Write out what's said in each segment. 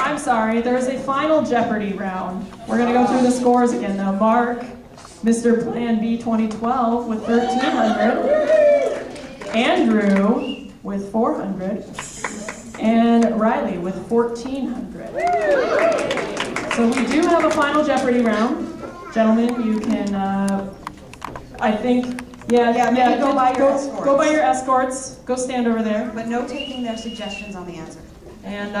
I'm sorry, there's a final Jeopardy round. We're gonna go through the scores again though. Mark, Mr. Plan B 2012 with 1,300. Andrew with 400. And Riley with 1,400. So we do have a final Jeopardy round. Gentlemen, you can, I think, go by your escorts. Go by your escorts. Go stand over there. But no taking their suggestions on the answer. And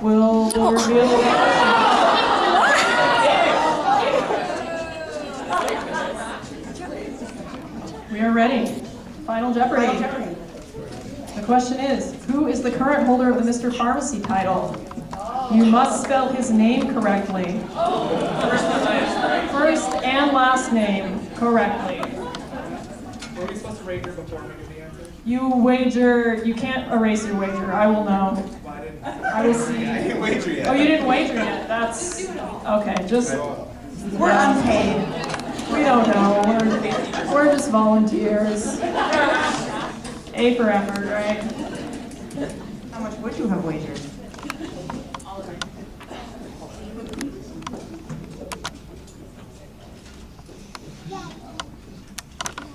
we'll reveal the We are ready. Final Jeopardy. Final Jeopardy. The question is, who is the current holder of the Mr. Pharmacy title? You must spell his name correctly. First and last name correctly. Were we supposed to wager before we give the answer? You can't erase your wager. I will know. Well, I didn't. I will see. I didn't wager yet. Oh, you didn't wager yet. That's okay. We're unpaid. We don't know. We're just volunteers. A for effort, right? How much would you have wagered?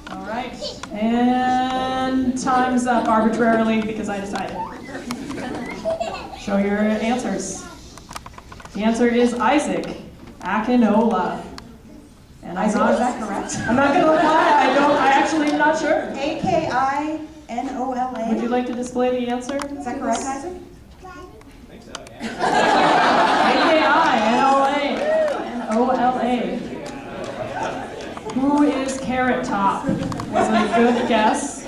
All right. And time's up arbitrarily because I decided. Show your answers. The answer is Isaac Akinola. And Isaac, is that correct? I'm not gonna lie, I actually am not sure. A-K-I-N-O-L-A. Would you like to display the answer? Is that correct, Isaac? I think so, yeah. A-K-I-N-O-L-A. Who is Carrot Top? Was a good guess.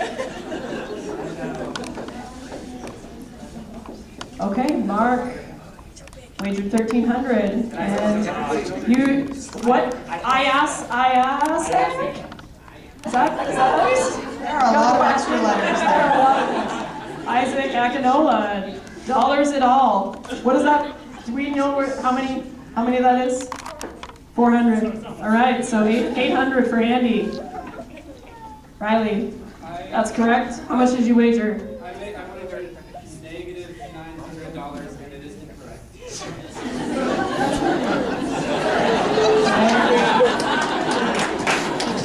Okay, Mark wagered 1,300. And you, what? I asked. Is that us? There are a lot of extra letters there. Isaac Akinola, dollars at all. What is that? Do we know how many that is? 400. All right, so 800 for Andy. Riley, that's correct. How much did you wager? I wagered negative $900 and it is incorrect.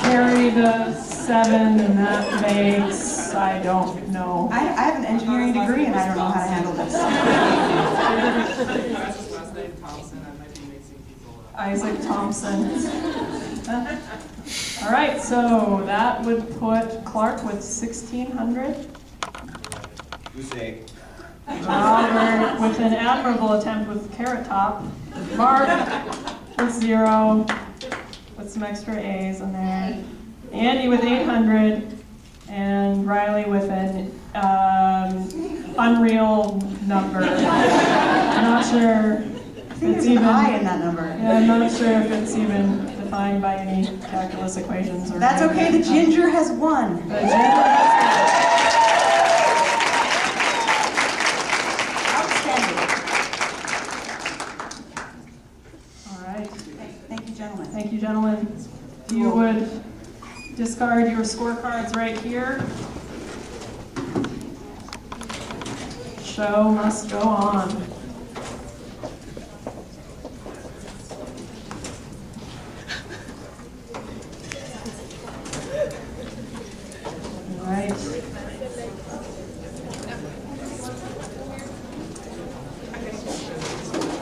Carry the 7, and that makes, I don't know. I have an engineering degree and I don't know how to handle this. Isaac's last name Thompson. I might be mixing people up. Isaac Thompson. All right, so that would put Clark with 1,600. Goose Robert with an admirable attempt with Carrot Top. Mark with 0, with some extra A's in there. Andy with 800, and Riley with an unreal number. I'm not sure I think it's there's an even. I in that number. Yeah, I'm not sure if it's even defined by any calculus equations or. That's okay, the ginger has won. The ginger has- Outstanding. All right. Thank you, gentlemen. Thank you, gentlemen. You would discard your scorecards right here. Show must go on. All right.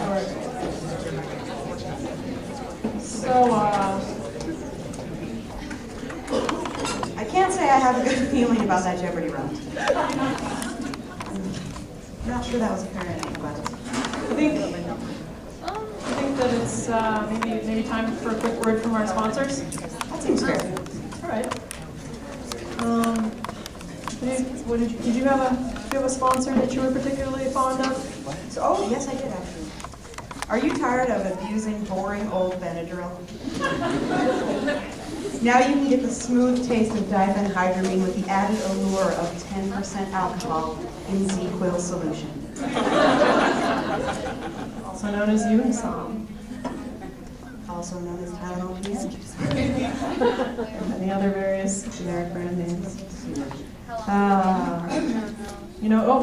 All right. So, I can't say I have a good feeling about that Jeopardy round. I'm not sure that was apparent, but I think that it's maybe time for a quick word from our sponsors. that seems fair. All right. Did you have a sponsor that you were particularly fond of? Oh, yes, I did actually. Are you tired of abusing boring old Benadryl? Now you can get the smooth taste of diphenhydramine with the added allure of 10% alcohol in ZzzQuil solution. Also known as Unisom. Also known as Tylenol PM. And many other various generic brand names.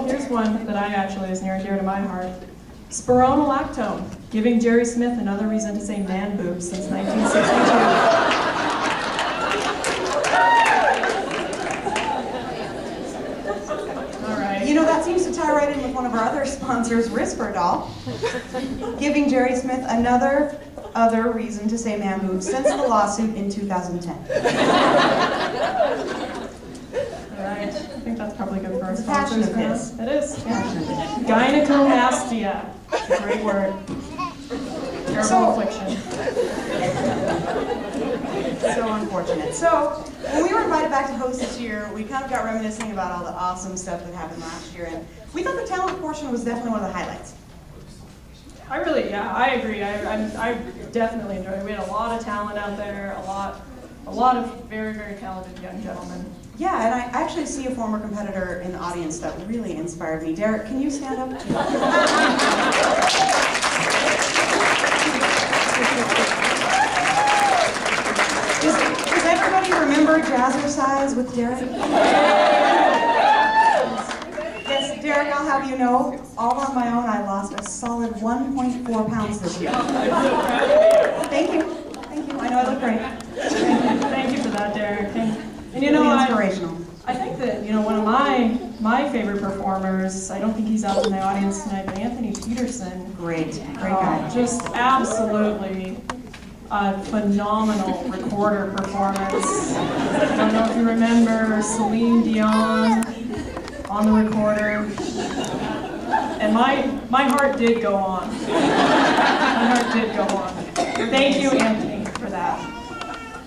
Here's one that I actually is near and dear to my heart. Spironolactone, giving Jerry Smith another reason to say man boobs since 1962. All right. You know, that seems to tie right in with one of our other sponsors, Risperdal, giving Jerry Smith another reason to say man boobs since the lawsuit in 2010. All right. I think that's probably good for our It's a passion sponsors. of his. It is. Yeah. Passion. Gynecomastia. It's a great word. Terrible So- affliction. So unfortunate. So, when we were invited back to host this year, we kind of got reminiscing about all the awesome stuff that happened last year, and we thought the talent portion was definitely one of the highlights. I agree. I definitely enjoyed it. We had a lot of talent out there, a lot of very, very talented young gentlemen. Yeah, and I actually see a former competitor in the audience that really inspired me. Derek, can you stand up? Does everybody remember Jazzercise with Derek? Yes, Derek, I'll have you know, all on my own, I lost a solid 1.4 pounds this year. Thank you. Thank you. I know I look great. Thank you for that, Derek. And you Really know, inspirational. I think that, you know, one of my favorite performers, I don't think he's out in the audience tonight, but Anthony Peterson. Great guy. Just absolutely a phenomenal recorder performance. I don't know if you remember Celine Dion on the recorder. And my heart did go on. My heart did go on. Thank you, Anthony, for that.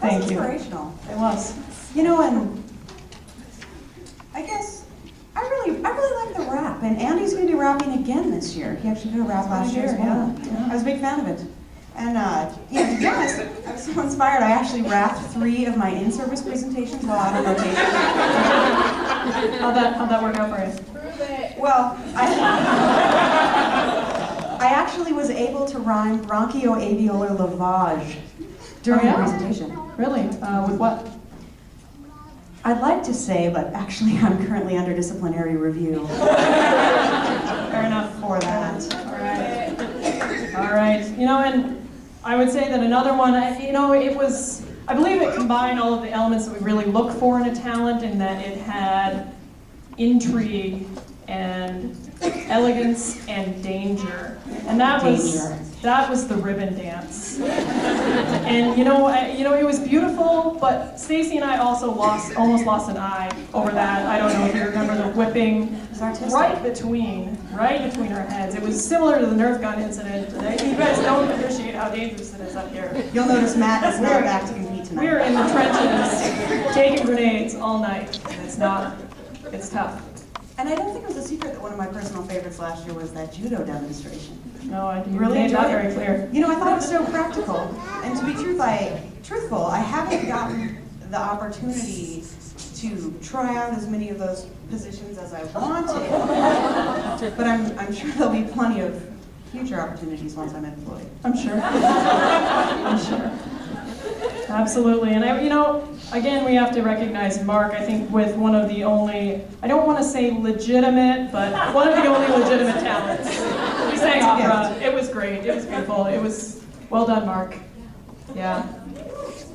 Thank you. Inspirational. It was. You know, and I guess I really like the rap, and Andy's going to be rapping again this year. He actually did a rap last year as well. Yeah. I was a big fan of it. And yeah, to be honest, I was so inspired. I actually rapped 3 of my in-service presentations while out on rotation. How'd that work out for you? Well, I actually was able to rhyme bronchioalveolar lavage during Oh, yeah? the presentation. Really? With what? I'd like to say, but actually I'm currently under disciplinary review Fair enough. for that. All right. All right. You know, and I would say that another one, you know, I believe it combined all of the elements that we really look for in a talent, in that it had intrigue and elegance and danger. And that was the ribbon dance. And you know, it was beautiful, but Stacy and I also almost lost an eye over that. I don't know if you remember the whipping right between her heads. It was similar to the Nerf gun incident. You guys don't appreciate how dangerous it is up here. You'll notice Matt is not back to compete tonight. We're in the trenches, taking grenades all night. It's tough. And I don't think it was a secret that one of my personal favorites last year was that judo demonstration. No, I didn't Really made that enjoyed very it. clear. You know, I thought it was so practical. And to be truthful, I haven't gotten the opportunity to try out as many of those positions as I wanted. But I'm sure there'll be plenty of future opportunities once I'm employed. I'm sure. I'm sure. Absolutely. And again, we have to recognize Mark, I think, with one of the only, I don't want to say legitimate, but one of the only legitimate talents. He sang opera. It was great. It was beautiful. It was well done, Mark. Yeah.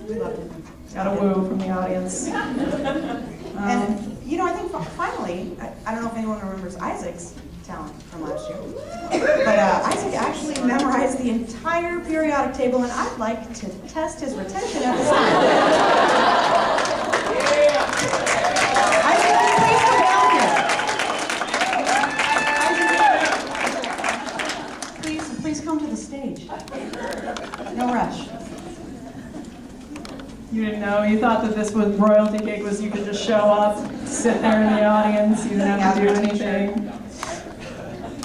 We loved it. Got a woo from the audience. And, you know, I think finally, I don't know if anyone remembers Isaac's talent from last year, but Isaac actually memorized the entire periodic table, and I'd like to test his retention at this time. Isaac, please come down here. Isaac, please come to the stage. No rush. You didn't know. You thought that this was royalty gig was you could just show up, sit there in the audience, you didn't have to do anything.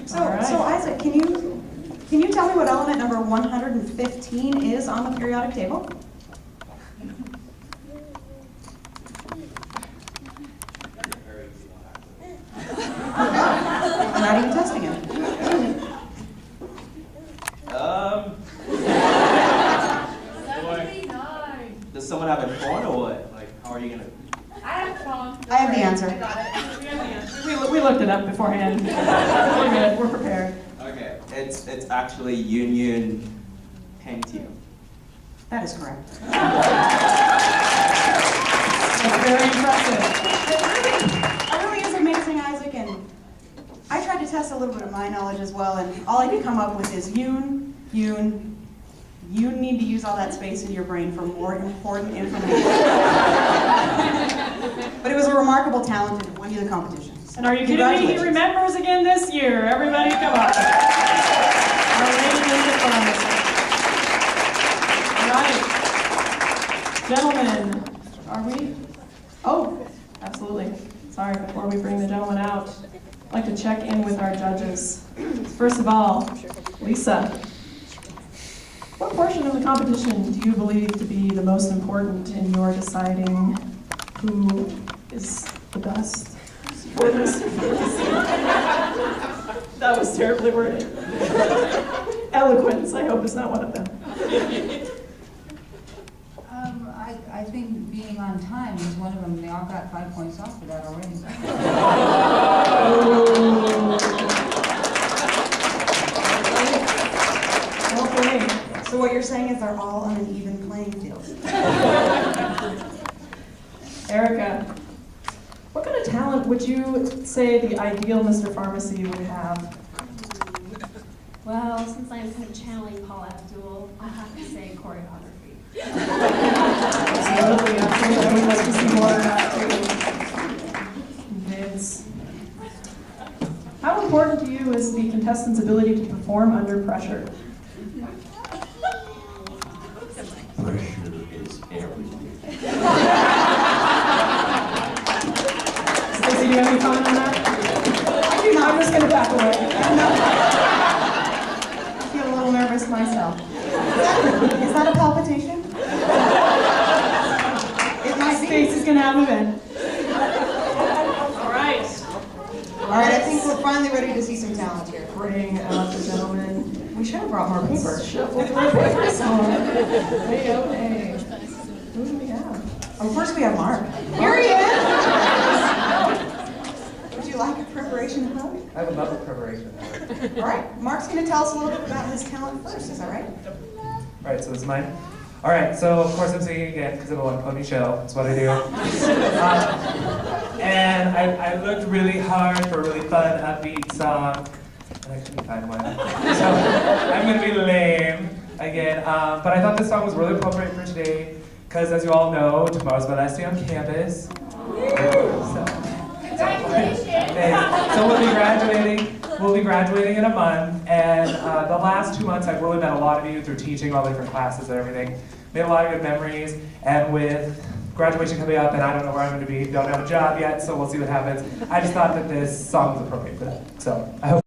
So, All right. so Isaac, can you tell me what element number 115 is on the periodic table? I'm not even testing it. Does someone have a phone or what? Like, how are you gonna? I have a phone. I have the answer. I got it. We looked it up beforehand. We're good. We're prepared. Okay, it's it's actually Union Pentium. That is correct. That's very impressive. It really is amazing, Isaac, and I tried to test a little bit of my knowledge as well, and all I could come up with is you need to use all that space in your brain for more important information. But it was a remarkable talent and it won you the competition. And are you kidding me? He remembers again this year. Everybody, come on. Our lady Mr. Pharmacy. All right. Gentlemen, are we? Oh, absolutely. Sorry, before we bring the gentleman out, I'd like to check in with our judges. First of all, Lisa, what portion of the competition do you believe to be the most important in your deciding who is the best for this? That was terribly worded. Eloquence, I hope, is not one of them. I think being on time is one of them. They all got 5 points off for that already. Okay. So what you're saying is they're all on an even playing field. Erica, what kind of talent would you say the ideal Mr. Pharmacy would have? Well, since I'm kind of channeling Paul Abdul, I'll have to say choreography. Absolutely, absolutely. I would like to see more of that too. Vince. How important to you is the contestant's ability to perform under pressure? Pressure is everything. Stacey, do you have any comment on that? I do not. I'm just going to back away. I feel a little nervous myself. Is that a palpitation? It might be. Stacey's going to have a vent. All right. All right, I think we're finally ready to see some talent here. Bring out the gentleman. We should have brought more paper. Shuffle through papers. A-O-A. Who do we have? Oh, first we have Mark. Here he is! Would you like a preparation hug? I would love a preparation. All right, Mark's going to tell us a little bit about his talent first, is that right? All right, so this is mine. All right, so of course I'm singing again because of the One Pony Show. That's what I do. And I looked really hard for a really fun, upbeat song, and I couldn't find one. So I'm going to be lame again. But I thought this song was really appropriate for today because, as you all know, tomorrow's my last day on campus. So we'll be graduating. We'll be graduating in a month, and the last 2 months I've really met a lot of you through teaching all the different classes and everything. Made a lot of good memories, and with graduation coming up, and I don't know where I'm going to be, don't have a job yet, so we'll see what happens. I just thought that this song was appropriate for that. So I hope